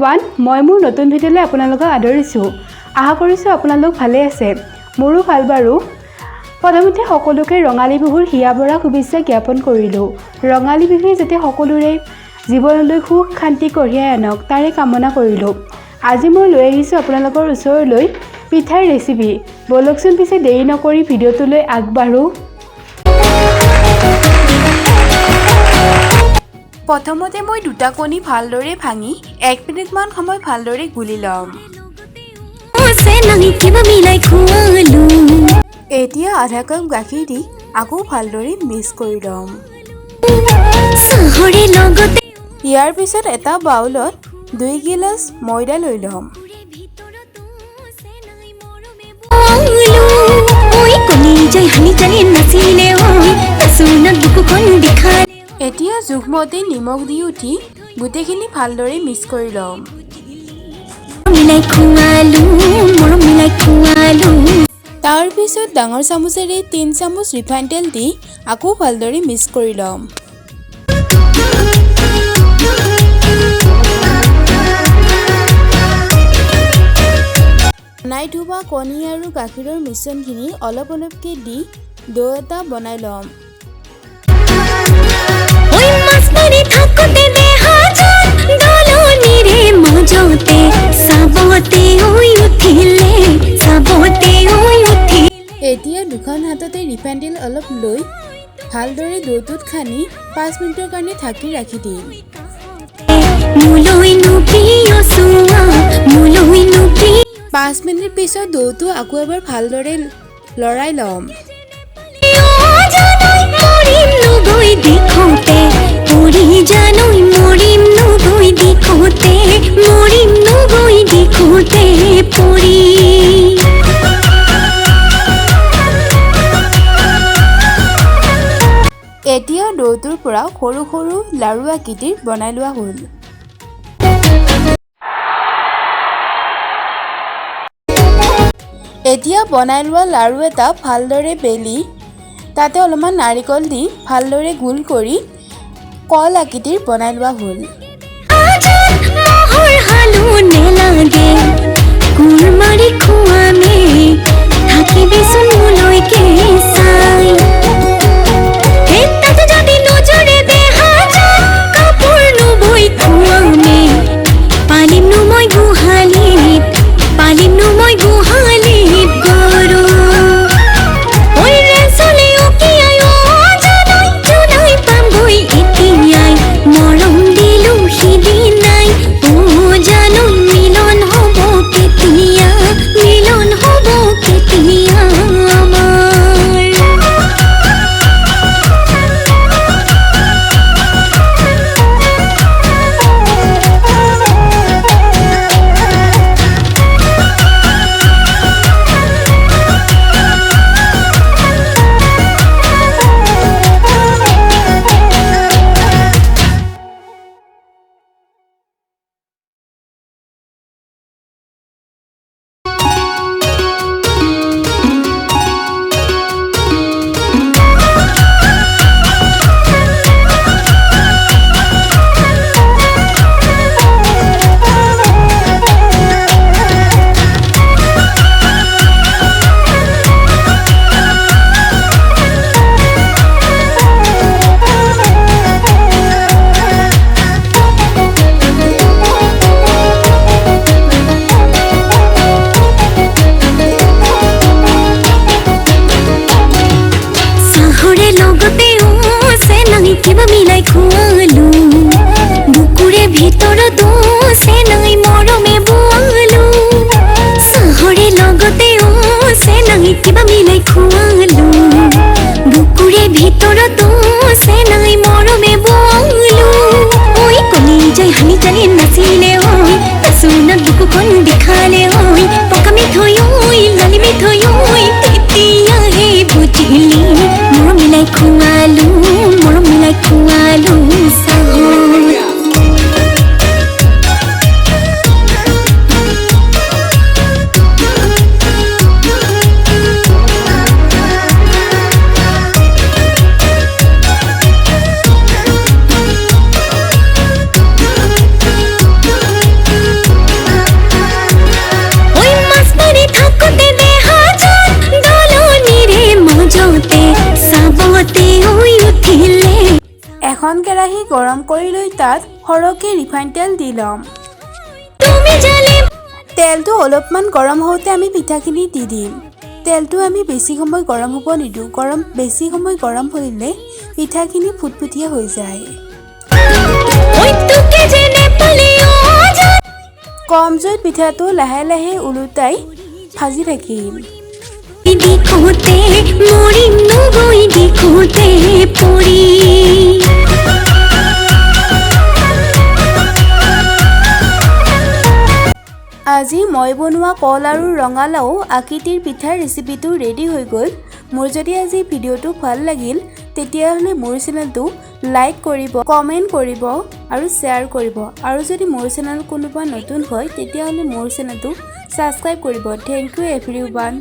Everyone মই মোৰ নতুন ভিডিঅ'লৈ আপোনালোকক আদৰিছোঁ আশা কৰিছোঁ আপোনালোক ভালে আছে মোৰো ভাল বাৰু প্ৰথমতে সকলোকে ৰঙালী বিহুৰ হিয়াভৰা শুভেচ্ছা জ্ঞাপন কৰিলোঁ ৰঙালী বিহুৱে যাতে সকলোৰে জীৱনলৈ সুখ শান্তি কঢ়িয়াই আনক তাৰে কামনা কৰিলোঁ আজি মই লৈ আহিছোঁ আপোনালোকৰ ওচৰলৈ পিঠাৰ ৰেচিপি বলকচোন পিছে দেৰি নকৰি ভিডিঅ'টোলৈ আগবাঢ়ো প্ৰথমতে মই দুটা কণী ভালদৰে ভাঙি 1 মিনিটমান সময় ভালদৰে গুলি ল'ম এতিয়া আধা কাপ গাখীৰ দি আকৌ ভালদৰে মিক্স কৰি ল'ম ইয়াৰ পিছত এটা বাউলত 2 গিলাচ ময়দা লৈ ল'ম এতিয়া জোখমতে নিমখ দি উঠি গোটেইখিনি ভালদৰে মিক্স কৰি ল'ম তাৰ পিছত ডাঙৰ চামুচেৰে 3 চামুচ ৰিফাইন তেল দি আকৌ ভালদৰে মিক্স কৰি ল'ম বনাই থোৱা কণী আৰু গাখীৰৰ মিশ্ৰণখিনি অলপ অলপকৈ দি ডো এটা বনাই ল'ম এতিয়া দুখন হাততে ৰিফাইন তেল অলপ লৈ ভালদৰে ডোটোত খানি 5 মিনিটৰ কাৰণে ঢাকি ৰাখি দিম 5 মিনিট পিছত ডোটো আকৌ এবাৰ ভালদৰে লৰাই ল'ম এতিয়া ডোটোৰ পৰা সৰু সৰু লাৰু আকৃতিৰ বনাই লোৱা হ'ল এতিয়া বনাই লোৱা লাৰু এটা ভালদৰে বেলি তাতে অলপমান নাৰিকল দি ভালদৰে গোল কৰি কল আকৃতিৰ বনাই লোৱা হ'ল মিলন হব কেতিয়া কেৰাহী গৰম কৰি লৈ তাত সৰহকৈ ৰিফাইন তেল দি ল'ম। তেলটো অলপমান গৰম হওঁতে আমি পিঠাখিনি দি দিম। তেলটো আমি বেছি সময় গৰম হ'ব নিদিওঁ, বেছি সময় গৰম হ'লে পিঠাখিনি ফুটফুটীয়া হৈ যায়। কম জুইত পিঠাটো লাহে লাহে ওলোটাই ভাজি থাকিম। আজি মই বনোৱা কল আৰু ৰঙালাও আকৃতিৰ পিঠাৰ ৰেচিপিটো ৰেডি হৈ গ'ল। মোৰ যদি আজি ভিডিঅ'টো ভাল লাগিল তেতিয়াহ'লে মোৰ চেনেলটো লাইক কৰিব, কমেণ্ট কৰিব আৰু শ্বেয়াৰ কৰিব। আৰু যদি মোৰ চেনেল কোনোবা নতুন হয় তেতিয়াহ'লে মোৰ চেনেলটো ছাবস্ক্ৰাইব কৰিব। Thank you everyone.